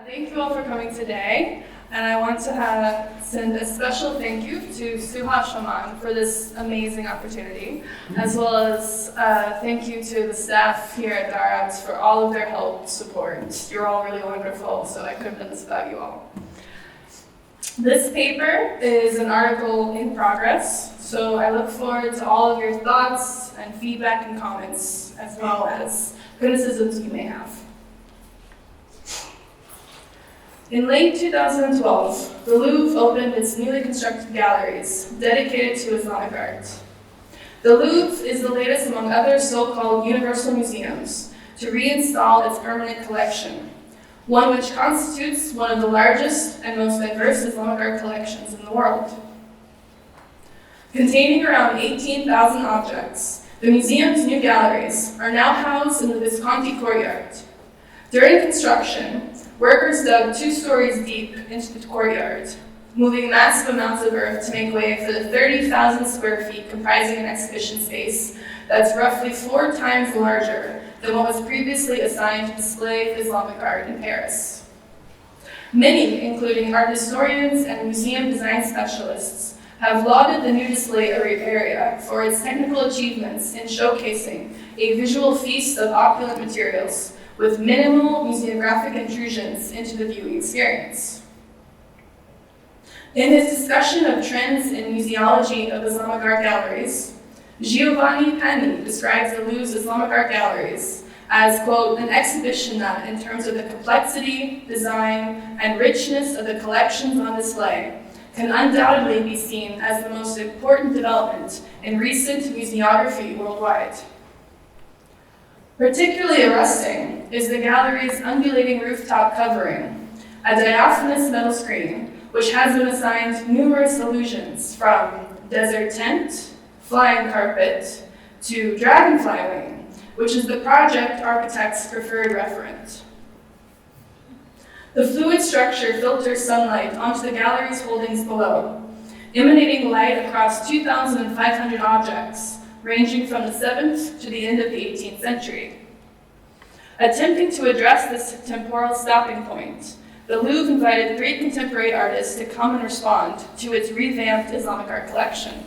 Thank you all for coming today, and I want to send a special thank you to Suha Shaman for this amazing opportunity, as well as thank you to the staff here at Dara for all of their help, support. You're all really wonderful, so I couldn't have done this without you all. This paper is an article in progress, so I look forward to all of your thoughts and feedback and comments, as well as criticisms you may have. In late 2012, the Louvre opened its newly constructed galleries dedicated to Islamic art. The Louvre is the latest among other so-called universal museums to reinstall its permanent collection, one which constitutes one of the largest and most diverse Islamic art collections in the world. Containing around 18,000 objects, the museum's new galleries are now housed in the Visconti courtyard. During construction, workers dug 2 stories deep into the courtyard, moving massive amounts of earth to make way for the 30,000 square feet comprising an exhibition space that's roughly 4 times larger than what was previously assigned to display Islamic art in Paris. Many, including art historians and museum design specialists, have lauded the new display area for its technical achievements in showcasing a visual feast of opulent materials with minimal museographic intrusions into the viewing experience. In his discussion of trends in museology of Islamic art galleries, Giovanni Penny describes the Louvre's Islamic art galleries as, quote, an exhibition that, in terms of the complexity, design, and richness of the collections on display, can undoubtedly be seen as the most important development in recent museography worldwide. Particularly arresting is the gallery's undulating rooftop covering, a diaphanous metal screen, which has been assigned numerous allusions from desert tent, flying carpet, to dragonfly wing, which is the project architect's preferred referent. The fluid structure filters sunlight onto the gallery's holdings below, emanating light across 2,500 objects, ranging from the 7th to the end of the 18th century. Attempting to address this temporal stopping point, the Louvre invited 3 contemporary artists to come and respond to its revamped Islamic art collection.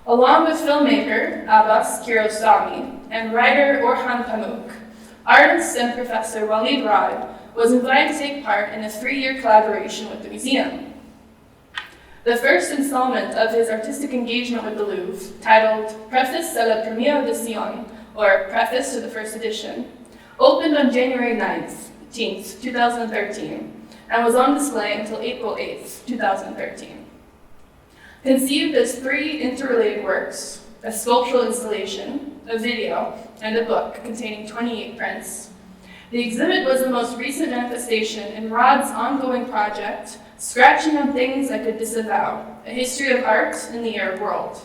Along with filmmaker Abbas Kiarostami and writer Orhan Pamuk, artist and professor Rauh was invited to take part in a 3-year collaboration with the museum. The first installment of his artistic engagement with the Louvre, titled Préface à la première édition, or Preface to the First Edition, opened on January 19th, 2013, and was on display until April 8th, 2013. Conceived as 3 interrelated works, a sculptural installation, a video, and a book containing 28 prints, the exhibit was the most recent manifestation in Rauh's ongoing project, Scratching on Things I Could Disavow, a history of art in the Arab world.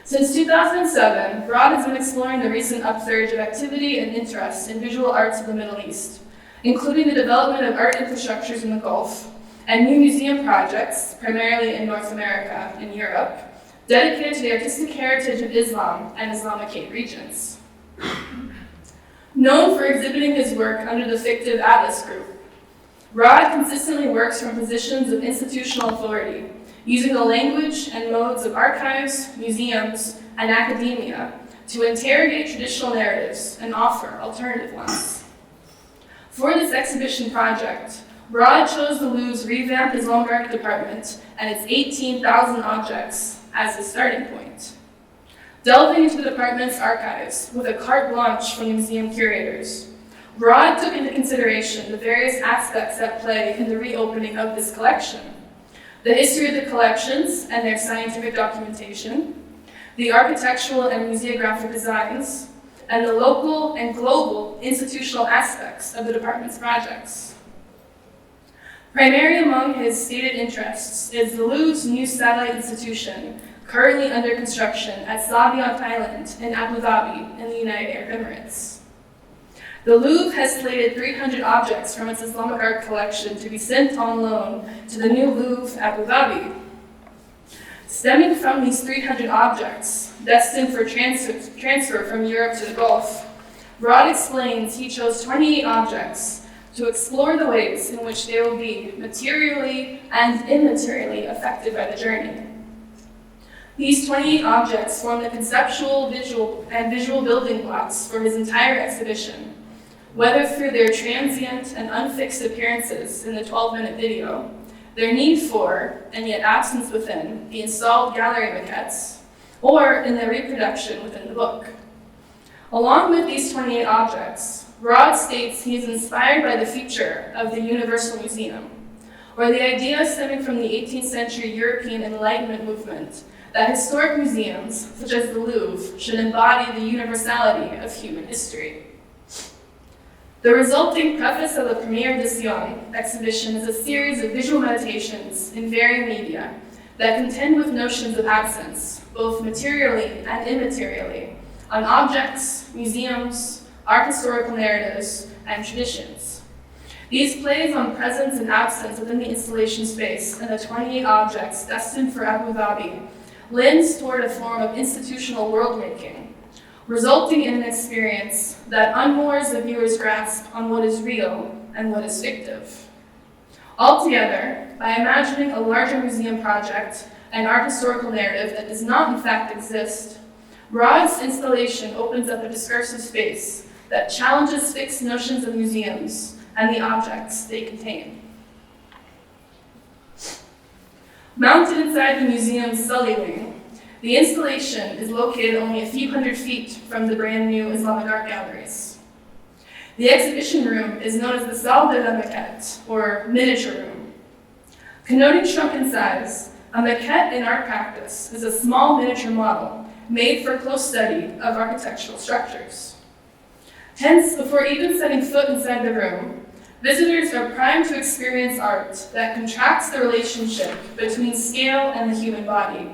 Since 2007, Rauh has been exploring the recent upsurge of activity and interest in visual arts of the Middle East, including the development of art infrastructures in the Gulf, and new museum projects, primarily in North America and Europe, dedicated to the artistic heritage of Islam and Islamicate regions. Known for exhibiting his work under the fictive Atlas Group, Rauh consistently works from positions of institutional authority, using the language and modes of archives, museums, and academia to interrogate traditional narratives and offer alternative ones. For this exhibition project, Rauh chose the Louvre's revamped Islamic art department and its 18,000 objects as his starting point. Delving into the department's archives with a carte blanche from the museum curators, Rauh took into consideration the various aspects at play in the reopening of this collection: the history of the collections and their scientific documentation, the architectural and museographic designs, and the local and global institutional aspects of the department's projects. Primary among his stated interests is the Louvre's new satellite institution, currently under construction at Sabian Island in Abu Dhabi in the United Arab Emirates. The Louvre has slated 300 objects from its Islamic art collection to be sent on loan to the new Louvre Abu Dhabi. Stemming from these 300 objects, destined for transfer from Europe to the Gulf, Rauh explains he chose 28 objects to explore the ways in which they will be materially and immaterially affected by the journey. These 28 objects form the conceptual, visual building blocks for his entire exhibition, whether through their transient and unfixed appearances in the 12-minute video, their need for, and yet absence within, the installed gallery maquettes, or in their reproduction within the book. Along with these 28 objects, Rauh states he is inspired by the future of the Universal Museum, or the idea stemming from the 18th century European Enlightenment movement that historic museums, such as the Louvre, should embody the universality of human history. The resulting preface of the Premiere Edition exhibition is a series of visual meditations in varying media that contend with notions of absence, both materially and immaterially, on objects, museums, art historical narratives, and traditions. These plays on presence and absence within the installation space and the 28 objects destined for Abu Dhabi lends toward a form of institutional world-making, resulting in an experience that unmoors the viewer's grasp on what is real and what is fictive. Altogether, by imagining a larger museum project and art historical narrative that does not in fact exist, Rauh's installation opens up a discursive space that challenges fixed notions of museums and the objects they contain. Mounted inside the museum's Sully wing, the installation is located only a few hundred feet from the brand new Islamic art galleries. The exhibition room is known as the Salle de la Maquette, or miniature room. Connoting shrunken size, a maquette in art practice is a small miniature model made for close study of architectural structures. Hence, before even setting foot inside the room, visitors are primed to experience art that contracts the relationship between scale and the human body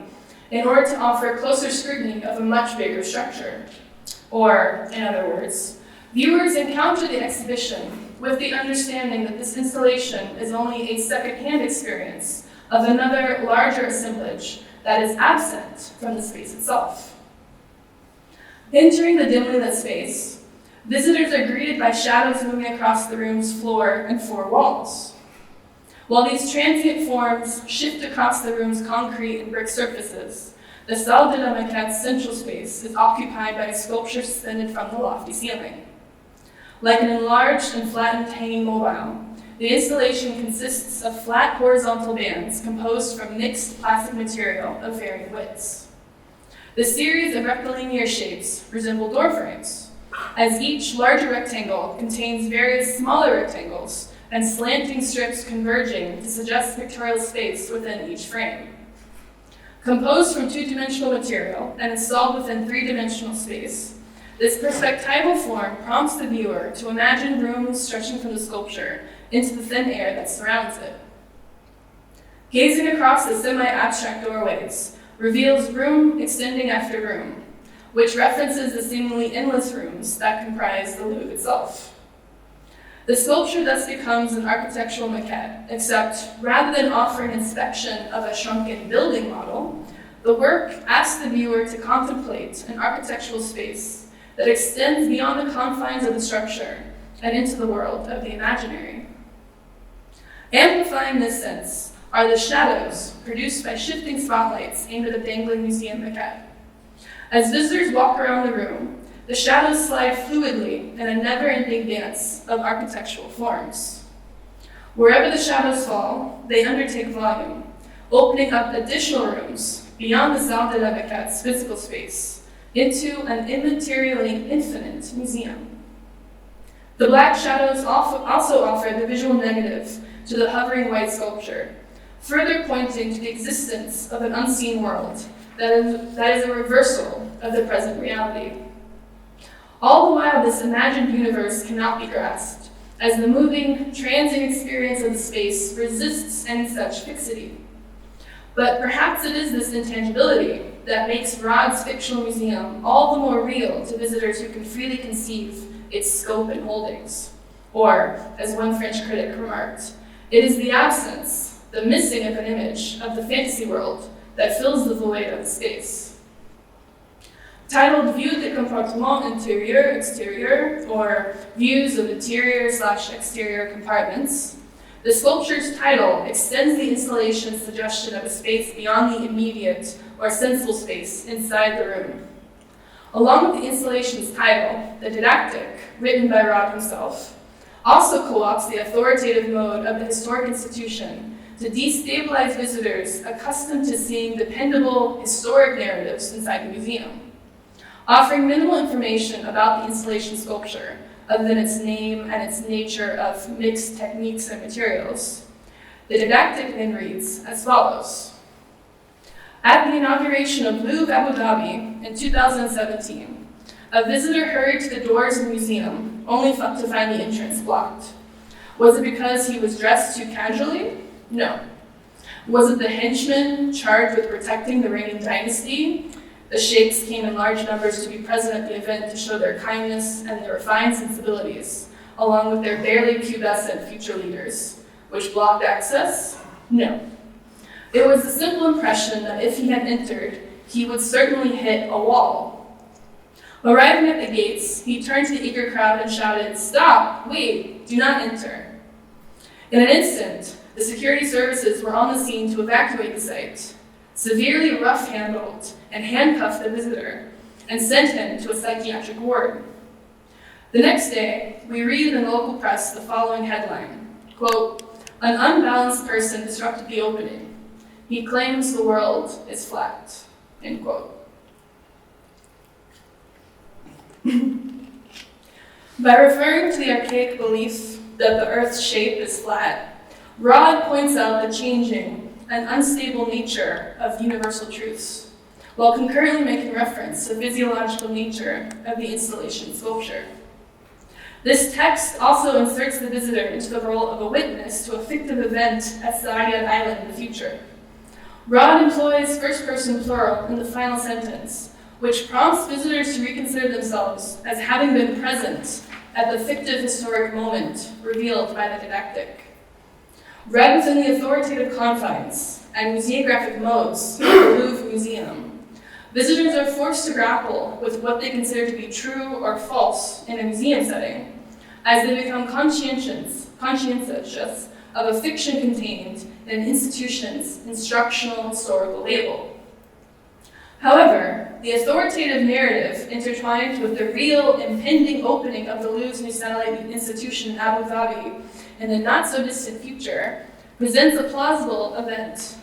in order to offer closer scrutiny of a much bigger structure. Or, in other words, viewers encounter the exhibition with the understanding that this installation is only a second-hand experience of another larger assemblage that is absent from the space itself. Entering the dimly lit space, visitors are greeted by shadows moving across the room's floor and four walls. While these transient forms shift across the room's concrete and brick surfaces, the Salle de la Maquette's central space is occupied by a sculpture suspended from the lofty ceiling. Like an enlarged and flattened hanging mobile, the installation consists of flat horizontal bands composed from mixed plastic material of varying widths. The series of rectilinear shapes resemble door frames, as each larger rectangle contains various smaller rectangles and slanting strips converging to suggest pictorial space within each frame. Composed from two-dimensional material and installed within three-dimensional space, this perspectival form prompts the viewer to imagine rooms stretching from the sculpture into the thin air that surrounds it. Gazing across the semi-abstract doorways reveals room extending after room, which references the seemingly endless rooms that comprise the Louvre itself. The sculpture thus becomes an architectural maquette, except rather than offering inspection of a shrunken building model, the work asks the viewer to contemplate an architectural space that extends beyond the confines of the structure and into the world of the imaginary. Amplifying this sense are the shadows produced by shifting spotlights aimed at the dangling museum maquette. As visitors walk around the room, the shadows slide fluidly in a never-ending dance of architectural forms. Wherever the shadows fall, they undertake volume, opening up additional rooms beyond the Salle de la Maquette's physical space into an immaterially infinite museum. The black shadows also offer the visual negative to the hovering white sculpture, further pointing to the existence of an unseen world that is a reversal of the present reality. All the while, this imagined universe cannot be grasped, as the moving, transient experience of the space resists any such fixity. But perhaps it is this intangibility that makes Rauh's fictional museum all the more real to visitors who can freely conceive its scope and holdings. Or, as one French critic remarked, it is the absence, the missing of an image of the fantasy world that fills the void of the space. Titled Vue des compartiments intérieur-extérieur, or Views of Interior/Exterior Compartments, the sculpture's title extends the installation's suggestion of a space beyond the immediate or sensible space inside the room. Along with the installation's title, the didactic, written by Rauh himself, also co-opts the authoritative mode of the historic institution to destabilize visitors accustomed to seeing dependable historic narratives inside the museum. Offering minimal information about the installation sculpture, other than its name and its nature of mixed techniques and materials, the didactic then reads as follows. At the inauguration of Louvre Abu Dhabi in 2017, a visitor hurried to the doors of the museum only to find the entrance blocked. Was it because he was dressed too casually? No. Was it the henchmen charged with protecting the reigning dynasty? The sheikhs came in large numbers to be present at the event to show their kindness and their refined sensibilities, along with their barely pubescent future leaders, which blocked access? No. It was the simple impression that if he had entered, he would certainly hit a wall. Arriving at the gates, he turned to the eager crowd and shouted, "Stop! Wait! Do not enter!" In an instant, the security services were on the scene to evacuate the site, severely rough-handled and handcuffed the visitor, and sent him to a psychiatric ward. The next day, we read in the local press the following headline, quote, "An unbalanced person disrupted the opening. He claims the world is flat," end quote. By referring to the archaic belief that the Earth's shape is flat, Rauh points out the changing and unstable nature of universal truths, while concurrently making reference to the physiological nature of the installation sculpture. This text also inserts the visitor into the role of a witness to a fictive event at Sariyat Island in the future. Rauh employs first-person plural in the final sentence, which prompts visitors to reconsider themselves as having been present at the fictive historic moment revealed by the didactic. Read within the authoritative confines and museographic modes of the Louvre Museum, visitors are forced to grapple with what they consider to be true or false in a museum setting, as they become conscientious of a fiction contained in an institution's instructional historical label. However, the authoritative narrative intertwined with the real impending opening of the Louvre's new satellite institution in Abu Dhabi in the not-so-distant future presents a plausible event.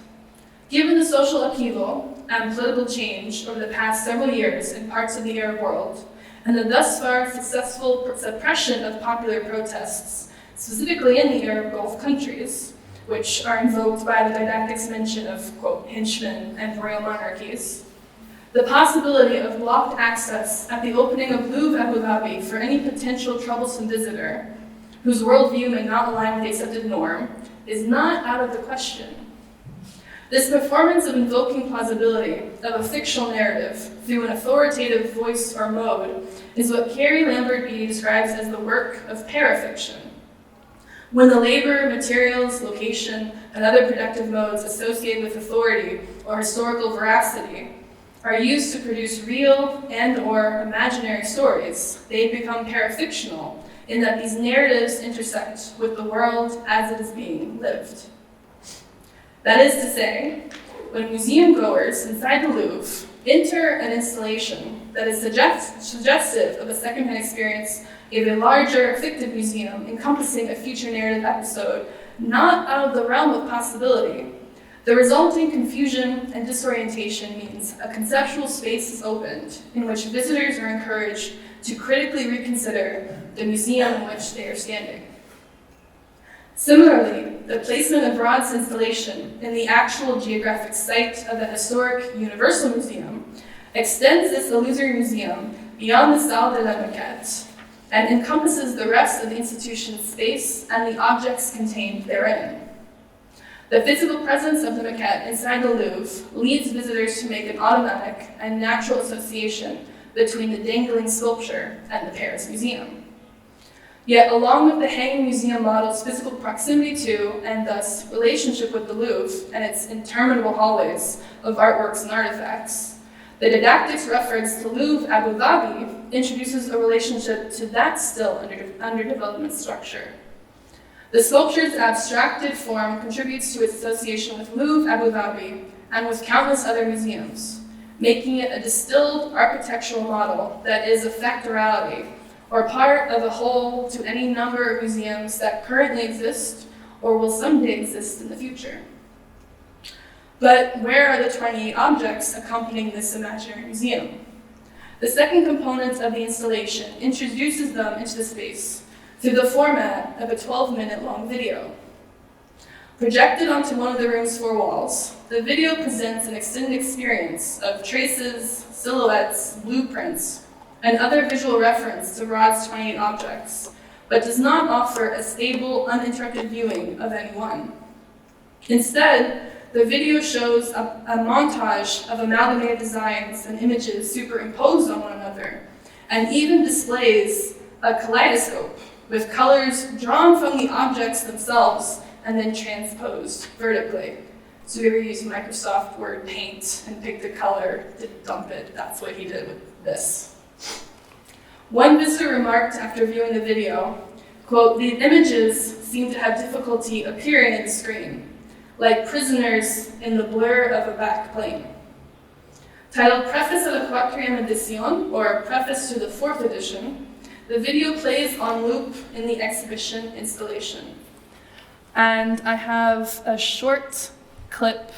Given the social upheaval and political change over the past several years in parts of the Arab world, and the thus far successful suppression of popular protests, specifically in the Arab Gulf countries, which are invoked by the didactic's mention of, quote, henchmen and royal monarchies, the possibility of blocked access at the opening of Louvre Abu Dhabi for any potential troublesome visitor whose worldview may not align with the accepted norm is not out of the question. This performance of invoking plausibility of a fictional narrative through an authoritative voice or mode is what Carrie Lambert Beatty describes as the work of parafiction. When the labor, materials, location, and other productive modes associated with authority or historical veracity are used to produce real and/or imaginary stories, they become parafictional in that these narratives intersect with the world as it is being lived. That is to say, when museum goers inside the Louvre enter an installation that is suggestive of a secondhand experience of a larger fictive museum encompassing a future narrative episode not out of the realm of possibility, the resulting confusion and disorientation means a conceptual space is opened in which visitors are encouraged to critically reconsider the museum in which they are standing. Similarly, the placement of Rauh's installation in the actual geographic site of the historic Universal Museum extends this illusory museum beyond the salle de la maquette and encompasses the rest of the institution's space and the objects contained therein. The physical presence of the maquette inside the Louvre leads visitors to make an automatic and natural association between the dangling sculpture and the Paris Museum. Yet, along with the hanging museum model's physical proximity to, and thus relationship with the Louvre and its interminable hallways of artworks and artifacts, The didactics reference to Louvre Abu Dhabi introduces a relationship to that still under development structure. The sculpture's abstracted form contributes to its association with Louvre Abu Dhabi and with countless other museums, making it a distilled architectural model that is a factorality, or part of a whole to any number of museums that currently exist or will someday exist in the future. But where are the 28 objects accompanying this imaginary museum? The second component of the installation introduces them into the space through the format of a 12-minute long video. Projected onto one of the room's 4 walls, the video presents an extended experience of traces, silhouettes, blueprints, and other visual reference to Rauh's 28 objects, but does not offer a stable, uninterrupted viewing of any one. Instead, the video shows a montage of amalgamated designs and images superimposed on one another, and even displays a kaleidoscope with colors drawn from the objects themselves and then transposed vertically. So if you ever use Microsoft Word Paint and pick the color to dump it, that's what he did with this. One visitor remarked after viewing the video, quote, "The images seem to have difficulty appearing in the screen, like prisoners in the blur of a back plane." Titled Preface a la Quatrième Edition, or Preface to the 4th edition, the video plays on loop in the exhibition installation. And I have a short clip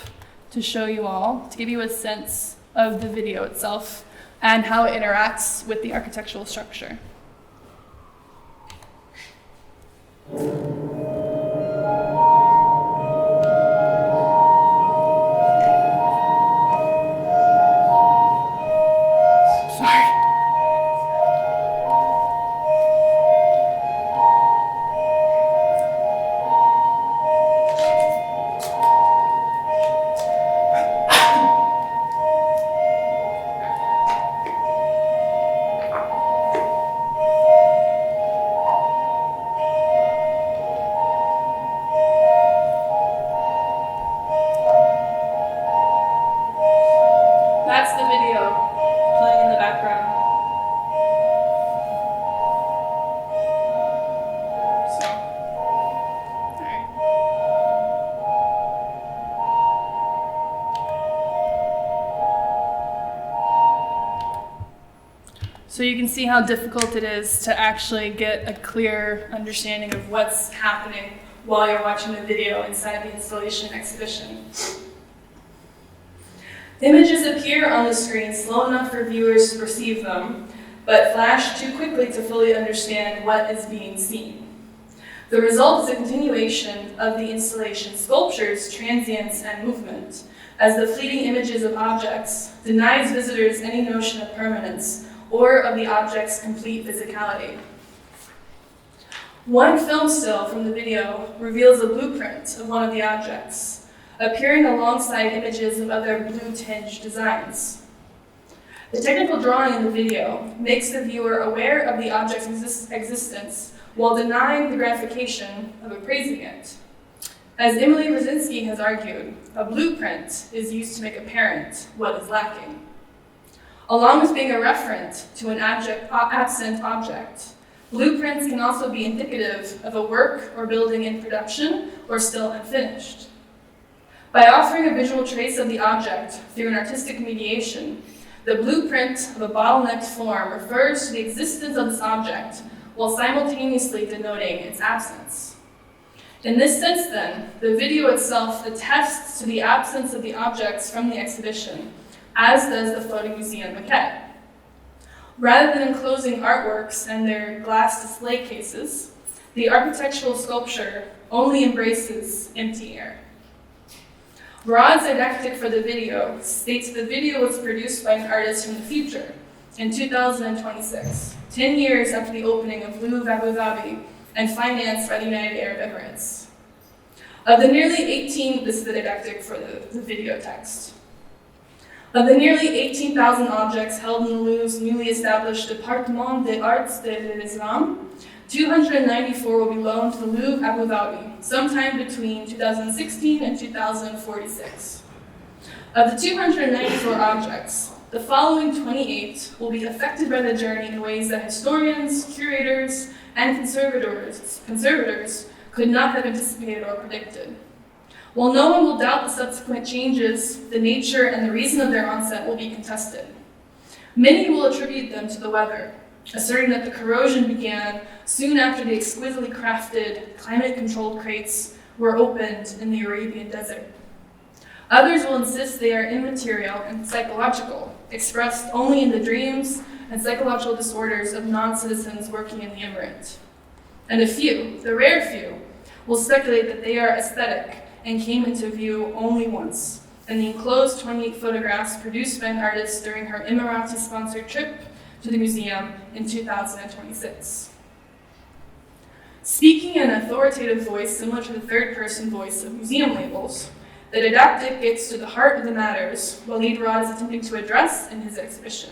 to show you all, to give you a sense of the video itself and how it interacts with the architectural structure. So you can see how difficult it is to actually get a clear understanding of what's happening while you're watching the video inside the installation exhibition. Images appear on the screen slow enough for viewers to perceive them, but flash too quickly to fully understand what is being seen. The result is a continuation of the installation's sculptures, transience, and movement, as the fleeting images of objects denies visitors any notion of permanence or of the object's complete physicality. One film still from the video reveals a blueprint of one of the objects, appearing alongside images of other blue-tinged designs. The technical drawing in the video makes the viewer aware of the object's existence while denying the gratification of appraising it. As Emily Brzezinski has argued, a blueprint is used to make apparent what is lacking. Along with being a referent to an absent object, blueprints can also be indicative of a work or building in production or still unfinished. By offering a visual trace of the object through an artistic mediation, the blueprint of a bottlenecked form refers to the existence of this object while simultaneously denoting its absence. In this sense, then, the video itself attests to the absence of the objects from the exhibition, as does the floating museum maquette. Rather than enclosing artworks and their glass display cases, the architectural sculpture only embraces empty air. Rauh's didactic for the video states the video was produced by an artist from the future in 2026, 10 years after the opening of Louvre Abu Dhabi and financed by the United Arab Emirates. Of the nearly 18, this is the didactic for the video text. Of the nearly 18,000 objects held in the Louvre's newly established Département des Arts de l'Islam, 294 will be loaned to the Louvre Abu Dhabi sometime between 2016 and 2046. Of the 294 objects, the following 28 will be affected by the journey in ways that historians, curators, and conservators could not have anticipated or predicted. While no one will doubt the subsequent changes, the nature and the reason of their onset will be contested. Many will attribute them to the weather, asserting that the corrosion began soon after the exquisitely crafted, climate-controlled crates were opened in the Arabian desert. Others will insist they are immaterial and psychological, expressed only in the dreams and psychological disorders of non-citizens working in the emirate. And a few, the rare few, will speculate that they are aesthetic and came into view only once, in the enclosed 28 photographs produced by an artist during her Emirati-sponsored trip to the museum in 2026. Speaking in an authoritative voice similar to the third-person voice of museum labels, the didactic gets to the heart of the matters Waleed Rauh is attempting to address in his exhibition.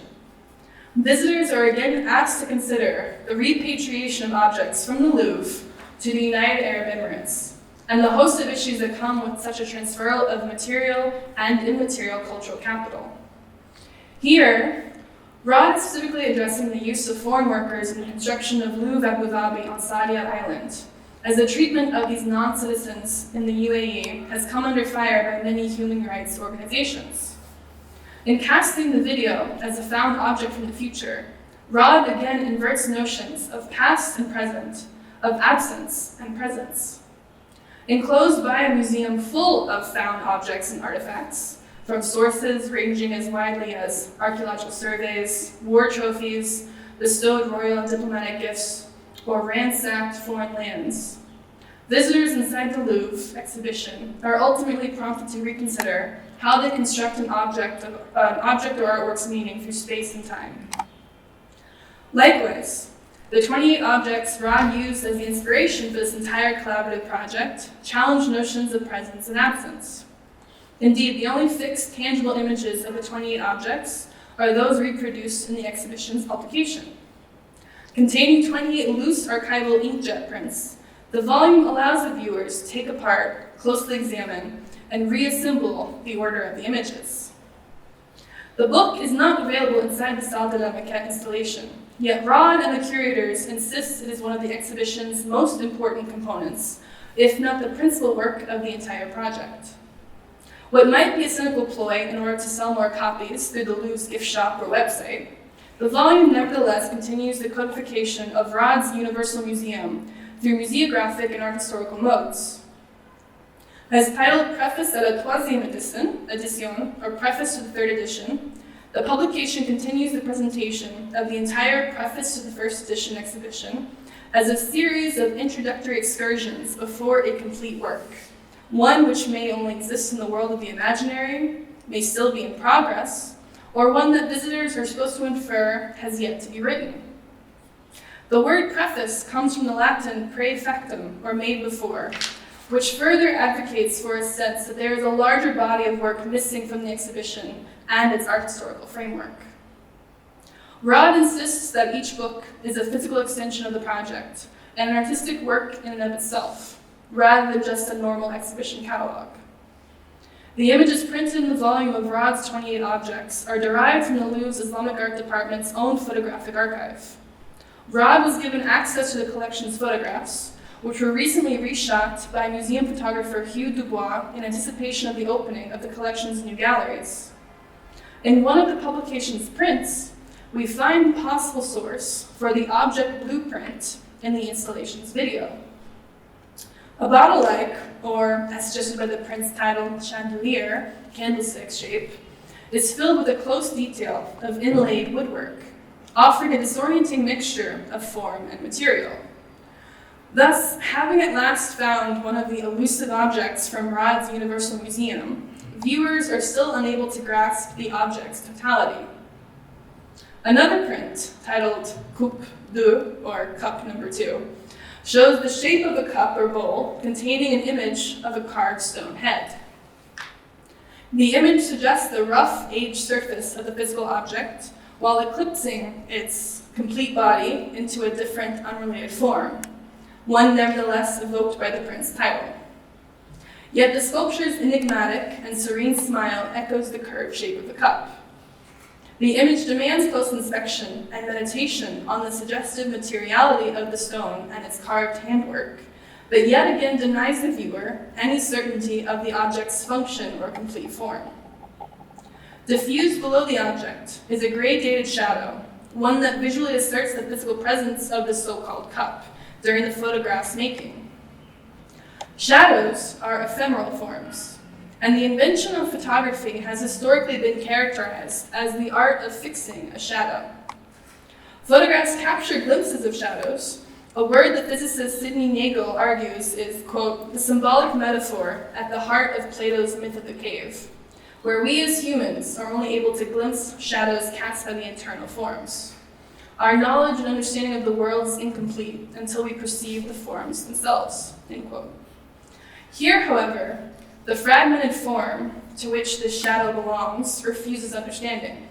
Visitors are again asked to consider the repatriation of objects from the Louvre to the United Arab Emirates, and the host of issues that come with such a transfer of material and immaterial cultural capital. Here, Rauh is specifically addressing the use of foreign workers in the construction of Louvre Abu Dhabi on Sadia Island, as the treatment of these non-citizens in the UAE has come under fire by many human rights organizations. In casting the video as a found object from the future, Rauh again inverts notions of past and present, of absence and presence. Enclosed by a museum full of found objects and artifacts, from sources ranging as widely as archaeological surveys, war trophies, bestowed royal and diplomatic gifts, or ransacked foreign lands, visitors inside the Louvre exhibition are ultimately prompted to reconsider how they construct an object or artwork's meaning through space and time. Likewise, the 28 objects Rauh used as the inspiration for this entire collaborative project challenge notions of presence and absence. Indeed, the only fixed, tangible images of the 28 objects are those reproduced in the exhibition's publication. Containing 28 loose archival inkjet prints, the volume allows the viewers to take apart, closely examine, and reassemble the order of the images. The book is not available inside the Salle de la Maquette installation, yet Rauh and the curators insist it is one of the exhibition's most important components, if not the principal work of the entire project. What might be a cynical ploy in order to sell more copies through the Louvre's gift shop or website, the volume nevertheless continues the codification of Rauh's Universal Museum through museographic and art historical modes. As titled Preface à la Troisième Edition, or Preface to the Third Edition, the publication continues the presentation of the entire Preface to the First Edition exhibition as a series of introductory excursions before a complete work, one which may only exist in the world of the imaginary, may still be in progress, or one that visitors are supposed to infer has yet to be written. The word preface comes from the Latin praefectum, or made before, which further advocates for a sense that there is a larger body of work missing from the exhibition and its art historical framework. Rauh insists that each book is a physical extension of the project and an artistic work in and of itself, rather than just a normal exhibition catalog. The images printed in the volume of Rauh's 28 objects are derived from the Louvre's Islamic Art Department's own photographic archive. Rauh was given access to the collection's photographs, which were recently reshot by museum photographer Hugh Dubois in anticipation of the opening of the collection's new galleries. In one of the publication's prints, we find the possible source for the object blueprint in the installation's video. A bottle-like, or as suggested by the print's title, chandelier, candlestick shape, is filled with a close detail of inlaid woodwork, offering a disorienting mixture of form and material. Thus, having at last found one of the elusive objects from Rauh's Universal Museum, viewers are still unable to grasp the object's totality. Another print, titled Coupe 2, or Cup Number 2, shows the shape of a cup or bowl containing an image of a carved stone head. The image suggests the rough, aged surface of the physical object, while eclipsing its complete body into a different, unrelated form, one nevertheless evoked by the print's title. Yet the sculpture's enigmatic and serene smile echoes the curved shape of the cup. The image demands close inspection and meditation on the suggestive materiality of the stone and its carved handwork, but yet again denies the viewer any certainty of the object's function or complete form. Diffused below the object is a gradated shadow, one that visually asserts the physical presence of the so-called cup during the photograph's making. Shadows are ephemeral forms, and the invention of photography has historically been characterized as the art of fixing a shadow. Photographs capture glimpses of shadows, a word that physicist Sidney Nagel argues is, quote, the symbolic metaphor at the heart of Plato's myth of the cave, where we as humans are only able to glimpse shadows cast by the internal forms. Our knowledge and understanding of the world is incomplete until we perceive the forms themselves, end quote. Here, however, the fragmented form to which this shadow belongs refuses understanding.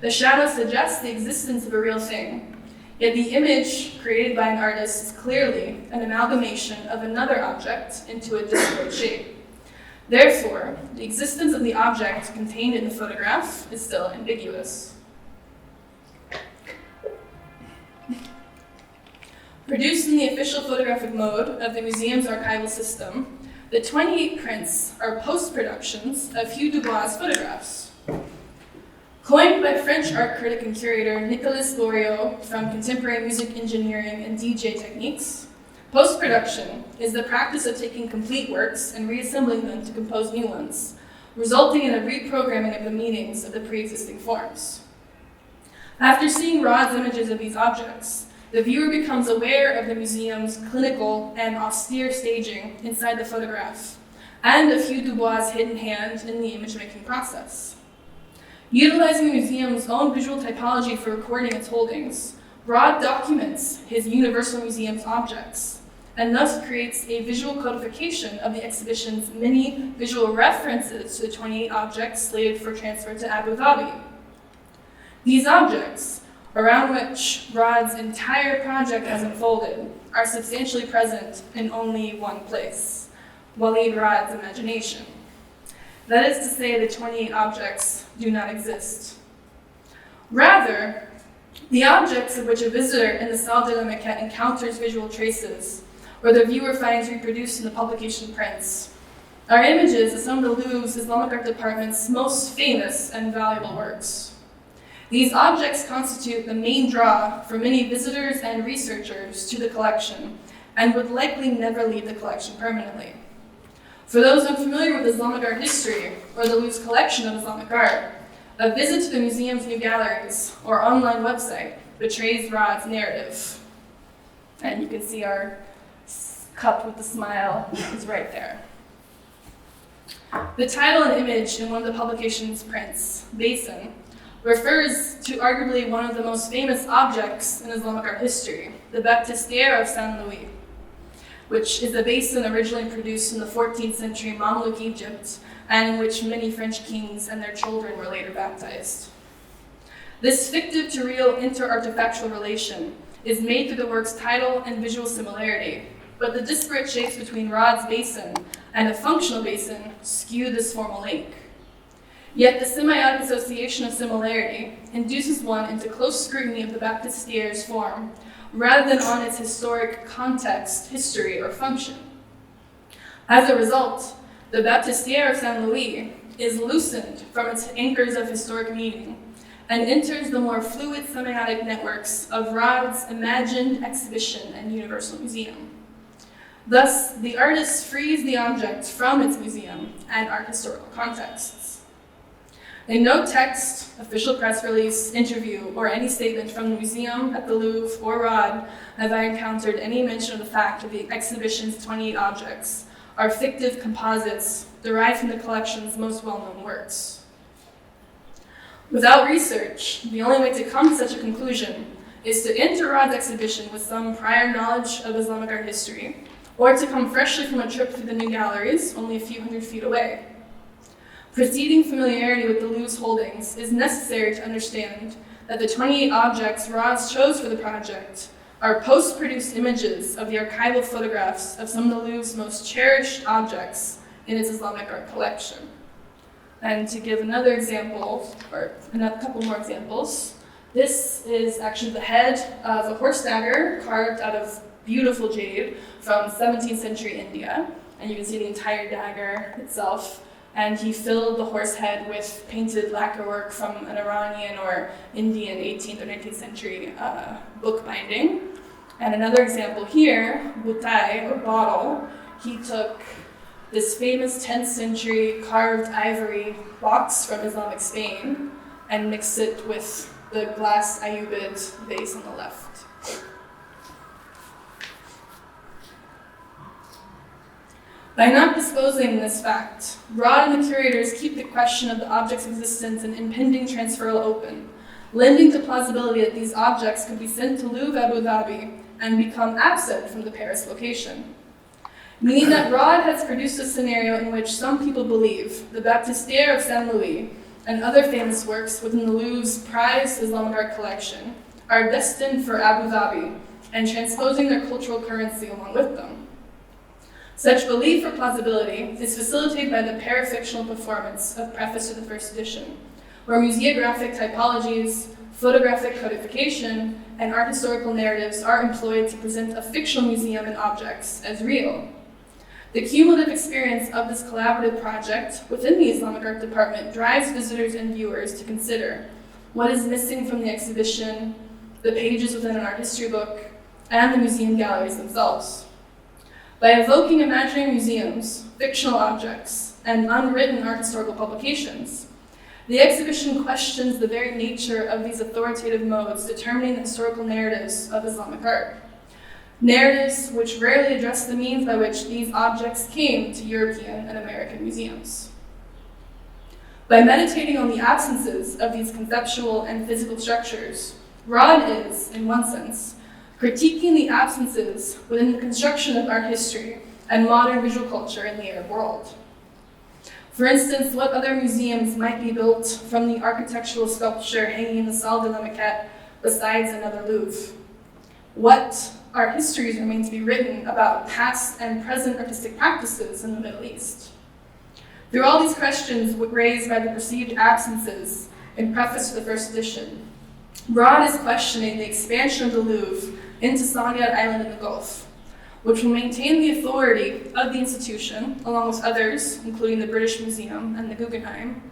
The shadow suggests the existence of a real thing, yet the image created by an artist is clearly an amalgamation of another object into a disparate shape. Therefore, the existence of the object contained in the photograph is still ambiguous. Produced in the official photographic mode of the museum's archival system, the 28 prints are post-productions of Hugh Dubois' photographs. Coined by French art critic and curator Nicolas Loriot from Contemporary Music Engineering and DJ Techniques, post-production is the practice of taking complete works and reassembling them to compose new ones, resulting in a reprogramming of the meanings of the pre-existing forms. After seeing Rauh's images of these objects, the viewer becomes aware of the museum's clinical and austere staging inside the photograph, and of Hugh Dubois' hidden hand in the image-making process. Utilizing the museum's own visual typology for recording its holdings, Rauh documents his Universal Museum's objects, and thus creates a visual codification of the exhibition's many visual references to the 28 objects slated for transfer to Abu Dhabi. These objects, around which Rauh's entire project has unfolded, are substantially present in only one place, Walid Rauh's imagination. That is to say, the 28 objects do not exist. Rather, the objects of which a visitor in the Salle de la Maquette encounters visual traces, or the viewer finds reproduced in the publication prints, are images of some of the Louvre's Islamic art department's most famous and valuable works. These objects constitute the main draw for many visitors and researchers to the collection, and would likely never leave the collection permanently. For those unfamiliar with Islamic art history, or the Louvre's collection of Islamic art, a visit to the museum's new galleries or online website betrays Rauh's narrative. And you can see our cup with the smile is right there. The title and image in one of the publication's prints, Basin, refers to arguably one of the most famous objects in Islamic art history, the Baptistery of Saint Louis, which is a basin originally produced in the 14th century Mamluk Egypt, and in which many French kings and their children were later baptized. This fictive to real inter-artifactual relation is made through the work's title and visual similarity, but the disparate shapes between Rauh's basin and a functional basin skew this formal link. Yet the semiotic association of similarity induces one into close scrutiny of the Baptistiere's form, rather than on its historic context, history, or function. As a result, the Baptistery of Saint Louis is loosened from its anchors of historic meaning and enters the more fluid semiotic networks of Rauh's imagined exhibition and Universal Museum. Thus, the artist frees the object from its museum and art historical contexts. In no text, official press release, interview, or any statement from the museum at the Louvre or Rauh have I encountered any mention of the fact that the exhibition's 28 objects are fictive composites derived from the collection's most well-known works. Without research, the only way to come to such a conclusion is to enter Rauh's exhibition with some prior knowledge of Islamic art history, or to come freshly from a trip through the new galleries only a few hundred feet away. Preceding familiarity with the Louvre's holdings is necessary to understand that the 28 objects Rauh chose for the project are post-produced images of the archival photographs of some of the Louvre's most cherished objects in its Islamic art collection. And to give another example, or a couple more examples, this is actually the head of a horse dagger carved out of beautiful jade from 17th century India. And you can see the entire dagger itself. And he filled the horse head with painted lacquer work from an Iranian or Indian 18th or 19th century book binding. And another example here, butai, or bottle, he took this famous 10th century carved ivory box from Islamic Spain and mixed it with the glass Ayyubid vase on the left. By not disclosing this fact, Rauh and the curators keep the question of the object's existence and impending transferal open, lending to plausibility that these objects could be sent to Louvre, Abu Dhabi, and become absent from the Paris location. Meaning that Rauh has produced a scenario in which some people believe the Baptistère of Saint Louis and other famous works within the Louvre's prized Islamic art collection are destined for Abu Dhabi and transposing their cultural currency along with them. Such belief or plausibility is facilitated by the parafictional performance of Preface to the First Edition, where museographic typologies, photographic codification, and art historical narratives are employed to present a fictional museum and objects as real. The cumulative experience of this collaborative project within the Islamic Art Department drives visitors and viewers to consider what is missing from the exhibition, the pages within an art history book, and the museum galleries themselves. By evoking imaginary museums, fictional objects, and unwritten art historical publications, the exhibition questions the very nature of these authoritative modes determining the historical narratives of Islamic art. Narratives which rarely address the means by which these objects came to European and American museums. By meditating on the absences of these conceptual and physical structures, Rauh is, in one sense, critiquing the absences within the construction of art history and modern visual culture in the Arab world. For instance, what other museums might be built from the architectural sculpture hanging in the Salle de la Maquette besides another Louvre? What art histories remain to be written about past and present artistic practices in the Middle East? Through all these questions raised by the perceived absences in Preface to the First Edition, Rauh is questioning the expansion of the Louvre into Saadiyat Island in the Gulf, which will maintain the authority of the institution, along with others, including the British Museum and the Guggenheim,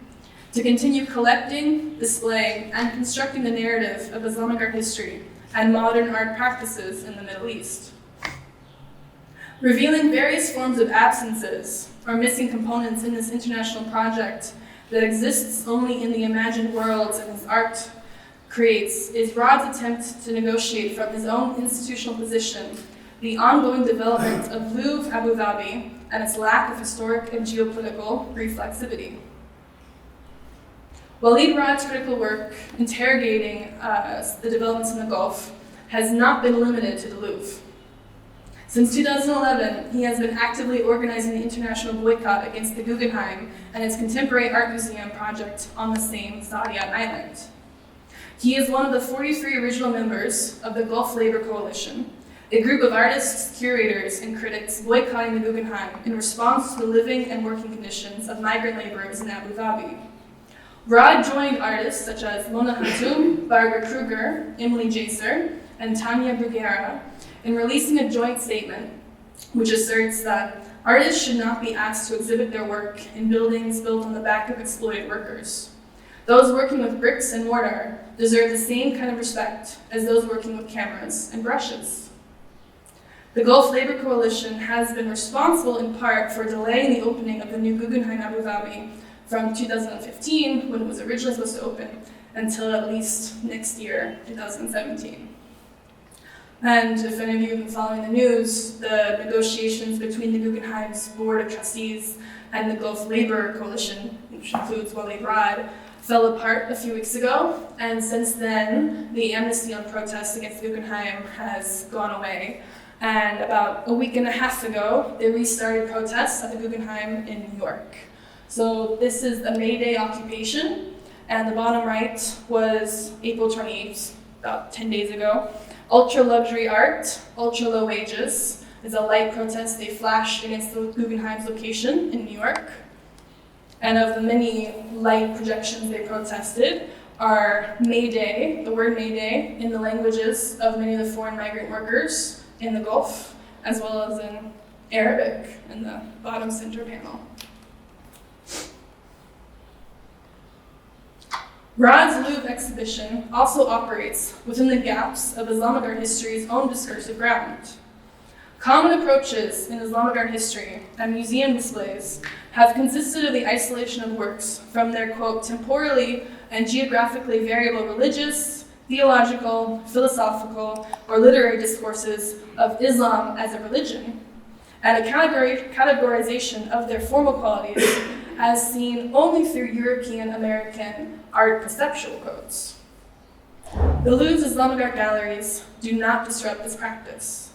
to continue collecting, displaying, and constructing the narrative of Islamic art history and modern art practices in the Middle East. Revealing various forms of absences or missing components in this international project that exists only in the imagined worlds and his art creates is Rauh's attempt to negotiate from his own institutional position the ongoing development of Louvre Abu Dhabi and its lack of historic and geopolitical reflexivity. Walid Rauh's critical work interrogating the developments in the Gulf has not been limited to the Louvre. Since 2011, he has been actively organizing the international boycott against the Guggenheim and its contemporary art museum project on the same Saadiyat Island. He is one of the 43 original members of the Gulf Labor Coalition, a group of artists, curators, and critics boycotting the Guggenheim in response to the living and working conditions of migrant laborers in Abu Dhabi. Rauh joined artists such as Mona Hatoum, Barbara Kruger, Emily Jaser, and Tanya Bruguera in releasing a joint statement which asserts that artists should not be asked to exhibit their work in buildings built on the back of exploited workers. Those working with bricks and mortar deserve the same kind of respect as those working with cameras and brushes. The Gulf Labor Coalition has been responsible in part for delaying the opening of the new Guggenheim Abu Dhabi from 2015, when it was originally supposed to open, until at least next year, 2017. And if any of you have been following the news, the negotiations between the Guggenheim's Board of Trustees and the Gulf Labor Coalition, which includes Walid Rauh, fell apart a few weeks ago, and since then, the amnesty on protests against the Guggenheim has gone away. And about a week and a half ago, they restarted protests at the Guggenheim in New York. So this is a May Day occupation, and the bottom right was April 28th, about 10 days ago. Ultra luxury art, ultra low wages is a light protest they flashed against the Guggenheim's location in New York. and of the many light projections they protested are May Day, the word May Day, in the languages of many of the foreign migrant workers in the Gulf, as well as in Arabic in the bottom center panel. Rauh's Louvre exhibition also operates within the gaps of Islamic art history's own discursive ground. Common approaches in Islamic art history and museum displays have consisted of the isolation of works from their, quote, temporally and geographically variable religious, theological, philosophical, or literary discourses of Islam as a religion, and a categorization of their formal qualities as seen only through European-American art perceptual codes. The Louvre's Islamic art galleries do not disrupt this practice.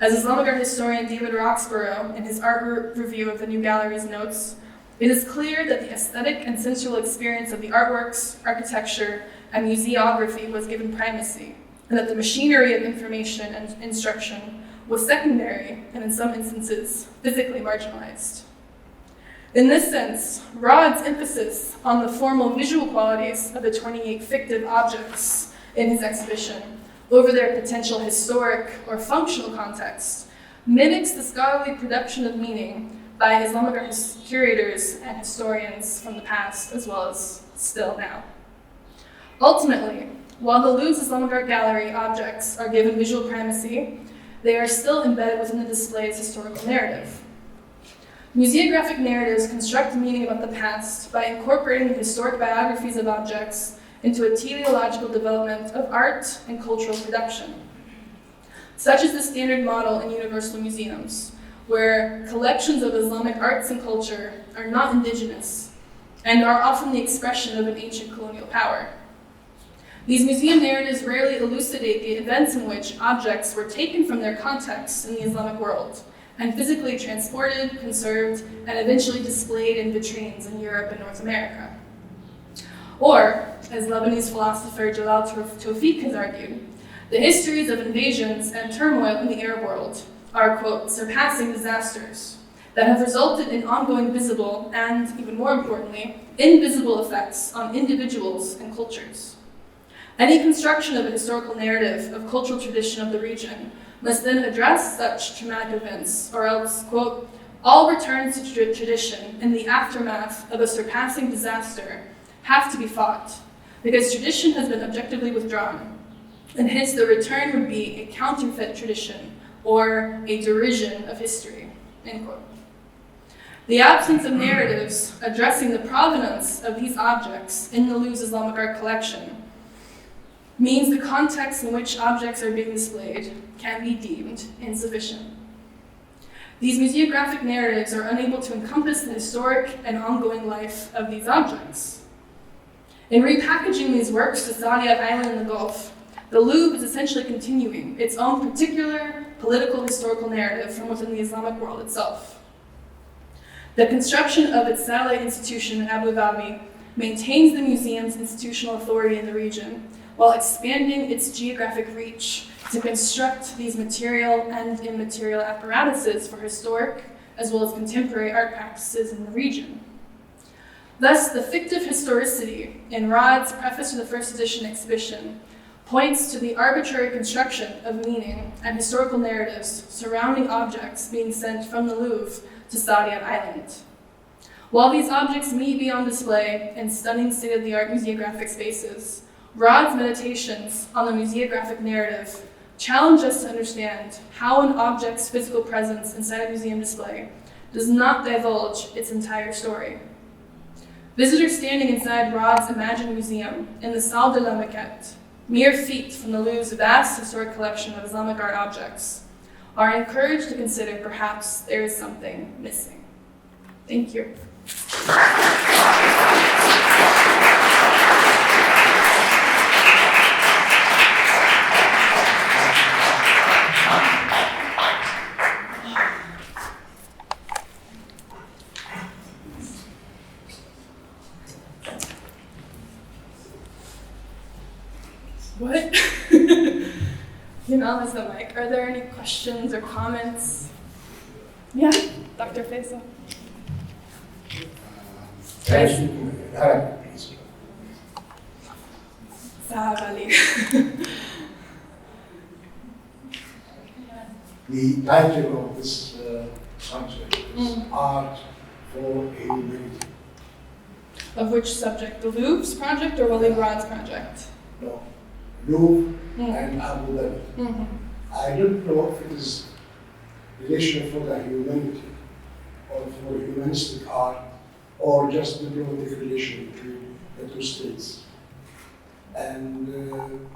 As Islamic art historian David Roxborough, in his art review of the new galleries notes, it is clear that the aesthetic and sensual experience of the artworks, architecture, and museography was given primacy, and that the machinery of information and instruction was secondary and in some instances physically marginalized. In this sense, Rauh's emphasis on the formal visual qualities of the 28 fictive objects in his exhibition over their potential historic or functional context mimics the scholarly production of meaning by Islamic art curators and historians from the past as well as still now. Ultimately, while the Louvre's Islamic art gallery objects are given visual primacy, they are still embedded within the display's historical narrative. Museographic narratives construct meaning about the past by incorporating the historic biographies of objects into a teleological development of art and cultural production. Such is the standard model in universal museums, where collections of Islamic arts and culture are not indigenous and are often the expression of an ancient colonial power. These museum narratives rarely elucidate the events in which objects were taken from their context in the Islamic world and physically transported, conserved, and eventually displayed in vitrines in Europe and North America. Or, as Lebanese philosopher Jalal Tawfiq has argued, the histories of invasions and turmoil in the Arab world are, quote, surpassing disasters that have resulted in ongoing visible and, even more importantly, invisible effects on individuals and cultures. Any construction of a historical narrative of cultural tradition of the region must then address such traumatic events, or else, quote, all returns to tradition in the aftermath of a surpassing disaster have to be fought, because tradition has been objectively withdrawn, and hence the return would be a counterfeit tradition or a derision of history, end quote. The absence of narratives addressing the provenance of these objects in the Louvre's Islamic art collection means the context in which objects are being displayed can be deemed insufficient. These museographic narratives are unable to encompass the historic and ongoing life of these objects. In repackaging these works to Saadiyat Island in the Gulf, the Louvre is essentially continuing its own particular political historical narrative from within the Islamic world itself. The construction of its satellite institution in Abu Dhabi maintains the museum's institutional authority in the region, while expanding its geographic reach to construct these material and immaterial apparatuses for historic as well as contemporary art practices in the region. Thus, the fictive historicity in Rauh's preface to the first edition exhibition points to the arbitrary construction of meaning and historical narratives surrounding objects being sent from the Louvre to Saadiyat Island. While these objects may be on display in stunning state-of-the-art museographic spaces, Rauh's meditations on the museographic narrative challenge us to understand how an object's physical presence inside a museum display does not divulge its entire story. Visitors standing inside Rauh's imagined museum in the Salle de la Maquette, mere feet from the Louvre's vast historic collection of Islamic art objects, are encouraged to consider perhaps there is something missing. Thank you. What? Yamal has the mic. Are there any questions or comments? Yeah, Dr. Faisal. Can I speak in Arabic, please? صعب عليك. The title of this subject is Art for Humanity. Of which subject? The Louvre's project or Waleed Rad's project? No, Louvre and Abu Dhabi. I don't know if it is relation for the humanity or for humanistic art or just diplomatic relation between the two states. And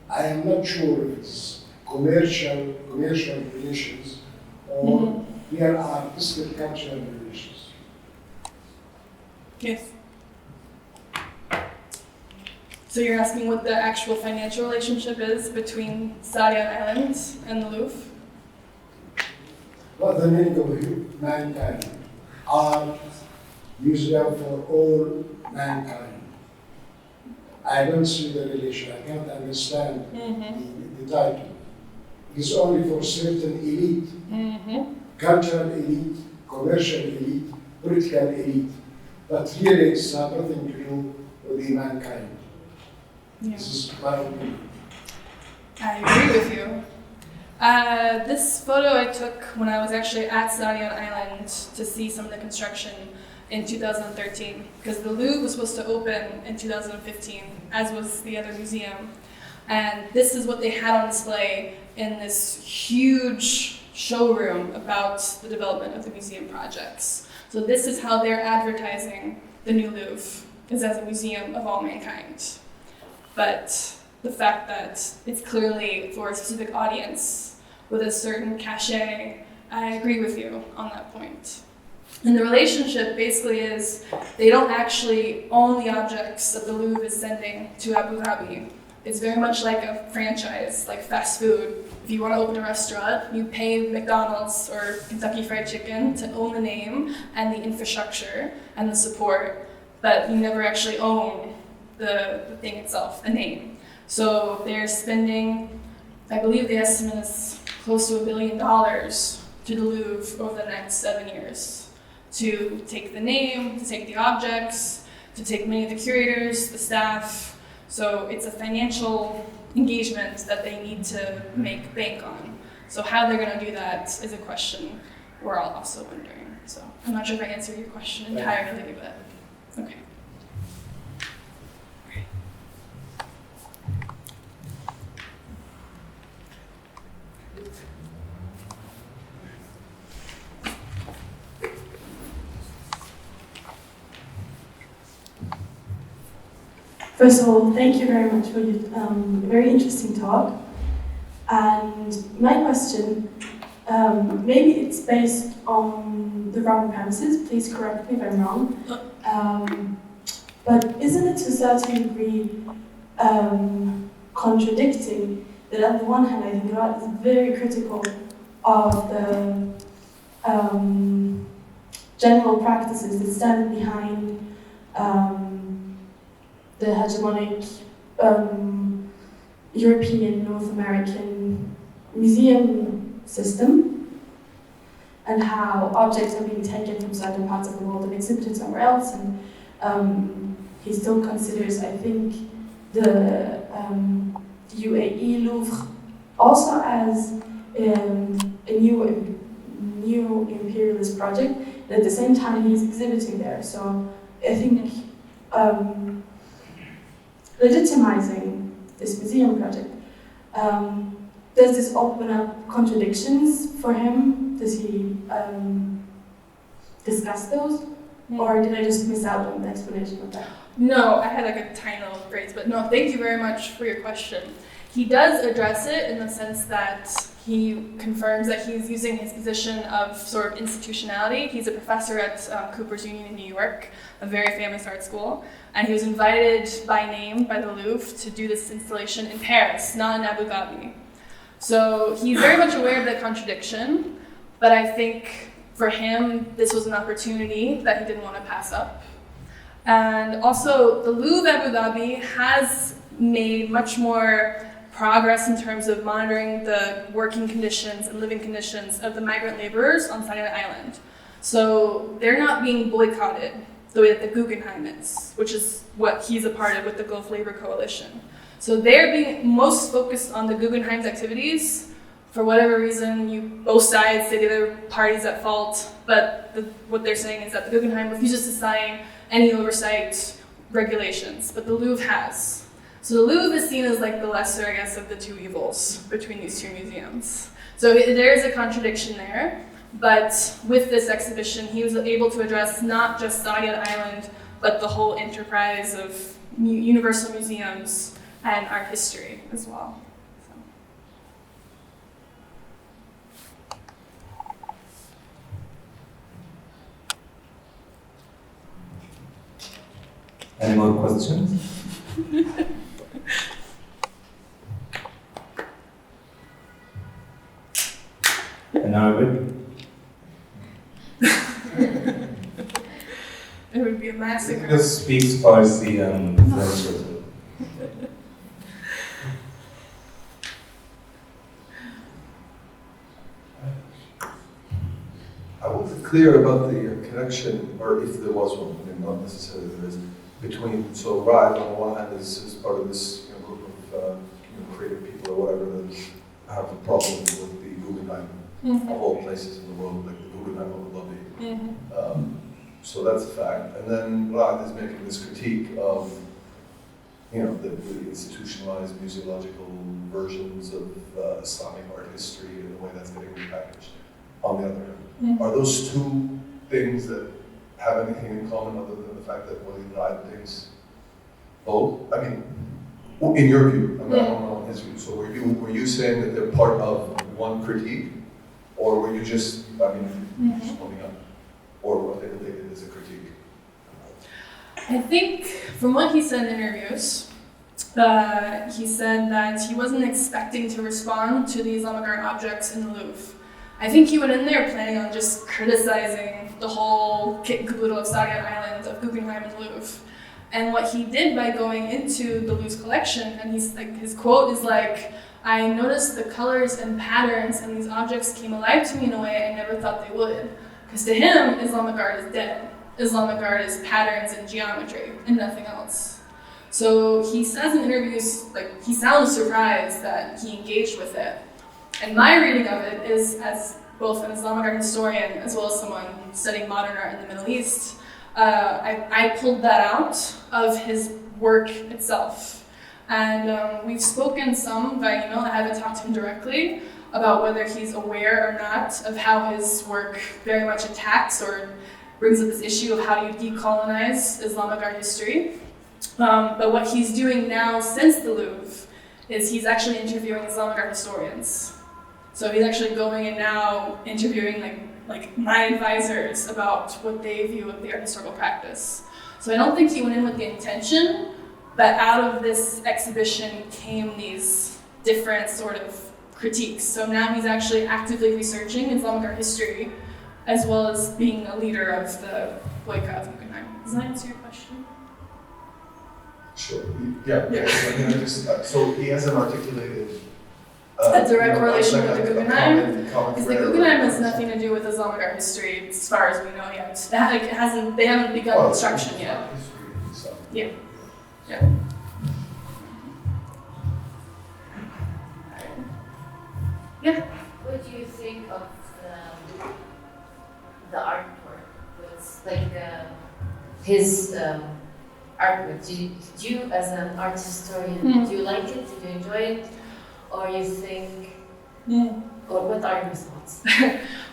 I am not sure if it's commercial relations or real artistic cultural relations. Yes. So you're asking what the actual financial relationship is between Saudi Island and the Louvre? What the meaning of mankind? Art, museum for all mankind. I don't see the relation. I can't understand the title. It's only for certain elite, cultural elite, commercial elite, political elite. But really, it's nothing to do with the mankind. Yeah. This is my opinion. I agree with you. This photo I took when I was actually at Saudi Island to see some of the construction in 2013, because the Louvre was supposed to open in 2015, as was the other museum. And this is what they had on display in this huge showroom about the development of the museum projects. So this is how they're advertising the new Louvre, is as a museum of all mankind. But the fact that it's clearly for a specific audience with a certain cachet, I agree with you on that point. And the relationship basically is they don't actually own the objects that the Louvre is sending to Abu Dhabi. It's very much like a franchise, like fast food. If you want to open a restaurant, you pay McDonald's or Kentucky Fried Chicken to own the name and the infrastructure and the support, but you never actually own the thing itself, the name. So they're spending, I believe the estimate is close to $1 billion to the Louvre over the next 7 years to take the name, to take the objects, to take many of the curators, the staff. So it's a financial engagement that they need to make bank on. So how they're going to do that is a question we're all also wondering. So I'm not sure if I answered your question entirely, but okay. First of all, thank you very much for your very interesting talk. And my question, maybe it's based on the wrong premises, please correct me if I'm wrong. But isn't it to a certain degree contradicting that on the one hand I think God is very critical of the general practices that stand behind the hegemonic European, North American museum system, and how objects are being taken from certain parts of the world and exhibited somewhere else. And he still considers, I think, the UAE Louvre also as a new imperialist project, and at the same time he's exhibiting there. So I think legitimizing this museum project, does this open up contradictions for him? Does he discuss those? Or did I just miss out on the explanation of that? No, I had like a tiny little phrase, but no, thank you very much for your question. He does address it in the sense that he confirms that he's using his position of sort of institutionality. He's a professor at Cooper's Union in New York, a very famous art school, and he was invited by name by the Louvre to do this installation in Paris, not in Abu Dhabi. So he's very much aware of the contradiction, but I think for him, this was an opportunity that he didn't want to pass up. And also, the Louvre Abu Dhabi has made much more progress in terms of monitoring the working conditions and living conditions of the migrant laborers on Saudi Island. So they're not being boycotted. the way that the Guggenheim is, which is what he's a part of with the Gulf Labor Coalition. So they're being most focused on the Guggenheim's activities. For whatever reason, both sides say the other party's at fault, but what they're saying is that the Guggenheim refuses to sign any oversight regulations, but the Louvre has. So the Louvre is seen as like the lesser, I guess, of the two evils between these two museums. So there is a contradiction there, but with this exhibition, he was able to address not just Saudi Island, but the whole enterprise of universal museums and art history as well. Any more questions? In Arabic? It would be a massacre. Just speaks Farsi and French. I wasn't clear about the connection, or if there was one, I mean, not necessarily there is, between, so Rauh on the one hand is part of this group of creative people or whatever that have a problem with the Guggenheim, of all places in the world, like the Guggenheim of the lobby. So that's a fact. And then Rauh is making this critique of the institutionalized museological versions of Islamic art history and the way that's getting repackaged. On the other hand, are those two things that have anything in common other than the fact that Waleed Rauh thinks both? I mean, in your view, I don't know his view. So were you saying that they're part of one critique, or were you just just pointing up, or were they related as a critique? I think from what he said in interviews, he said that he wasn't expecting to respond to the Islamic art objects in the Louvre. I think he went in there planning on just criticizing the whole kit and caboodle of Saudi Island, of Guggenheim and Louvre. And what he did by going into the Louvre's collection, and his quote is like, "I noticed the colors and patterns and these objects came alive to me in a way I never thought they would." Because to him, Islamic art is dead. Islamic art is patterns and geometry and nothing else. So he says in interviews, he sounds surprised that he engaged with it. And my reading of it is, as both an Islamic art historian as well as someone studying modern art in the Middle East, I pulled that out of his work itself. And we've spoken some via email, I haven't talked to him directly, about whether he's aware or not of how his work very much attacks or brings up this issue of how do you decolonize Islamic art history. But what he's doing now since the Louvre is he's actually interviewing Islamic art historians. So he's actually going and now interviewing like my advisors about what they view of the art historical practice. So I don't think he went in with the intention, but out of this exhibition came these different sort of critiques. So now he's actually actively researching Islamic art history, as well as being a leader of the boycott of Guggenheim. Does that answer your question? Sure. Yeah. So he hasn't articulated a direct correlation with the a Guggenheim. common Because the thread Guggenheim has nothing to do with Islamic art history, as far as we know yet. They haven't begun construction yet. Yeah. Yeah. Yeah. What do you think of the artwork? It's like his artwork. Do you, as an art historian, do you like it? Do you enjoy it? Or you think, or what are your thoughts?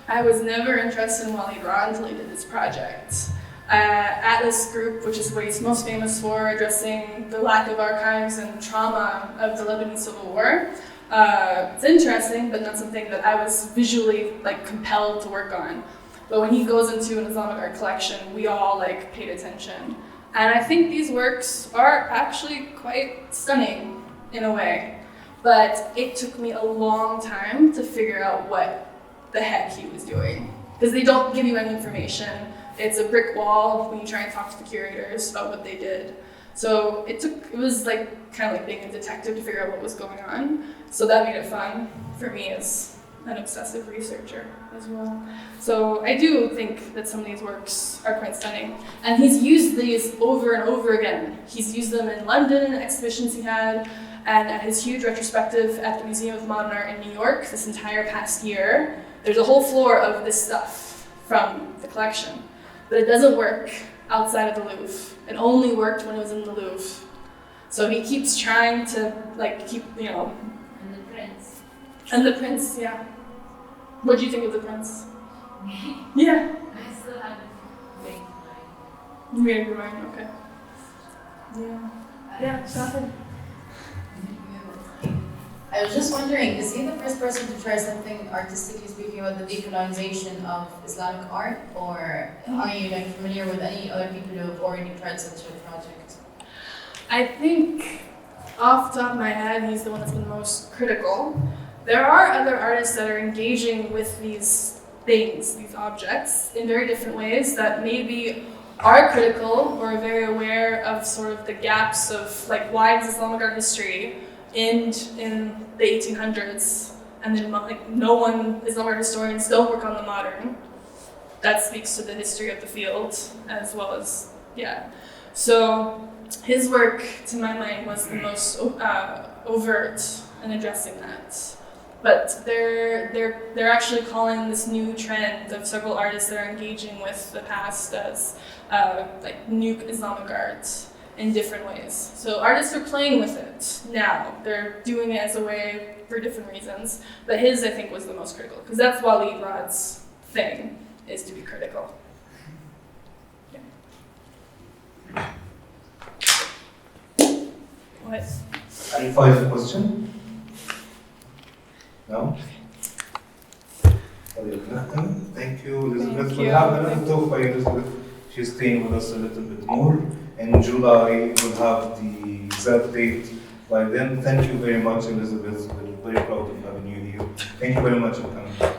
I was never interested in Waleed Rauh until he did this project. Atlas Group, which is what he's most famous for, addressing the lack of archives and trauma of the Lebanese Civil War. It's interesting, but not something that I was visually compelled to work on. But when he goes into an Islamic art collection, we all paid attention. And I think these works are actually quite stunning in a way. But it took me a long time to figure out what the heck he was doing. Because they don't give you any information. It's a brick wall when you try and talk to the curators about what they did. So it was kind of like being a detective to figure out what was going on. So that made it fun for me as an obsessive researcher as well. So I do think that some of these works are quite stunning. And he's used these over and over again. He's used them in London, exhibitions he had, and at his huge retrospective at the Museum of Modern Art in New York this entire past year. There's a whole floor of this stuff from the collection. But it doesn't work outside of the Louvre. It only worked when it was in the Louvre. So he keeps trying to, like, keep, you know. And the prince. And the prince, yeah. What do you think of the prince? Yeah. I still haven't made mine. You made up your mind, okay. Yeah. Yeah, nothing. I was just wondering, is he the first person to try something artistically speaking about the decolonization of Islamic art, or are you like familiar with any other people who have already tried such a project? I think, off the top of my head, he's the one that's been most critical. There are other artists that are engaging with these things, these objects, in very different ways that maybe are critical or are very aware of sort of the gaps of, like, why does Islamic art history end in the 1800s, and then, like, no one, Islamic art historians don't work on the modern. That speaks to the history of the field as well as, yeah. So his work, to my mind, was the most overt in addressing that. But they're actually calling this new trend of several artists that are engaging with the past as like new Islamic art in different ways. So artists are playing with it now. They're doing it as a way for different reasons. But his, I think, was the most critical, because that's Waleed Rad's thing, is to be critical. Yeah. What? Any final question? No? Thank you, Elizabeth. Thank We'll you. have another talk by Elizabeth. She's staying with us a little bit more. In July, we'll have the exact date by then. Thank you very much, Elizabeth. We're very proud of having you here. Thank you very much for coming.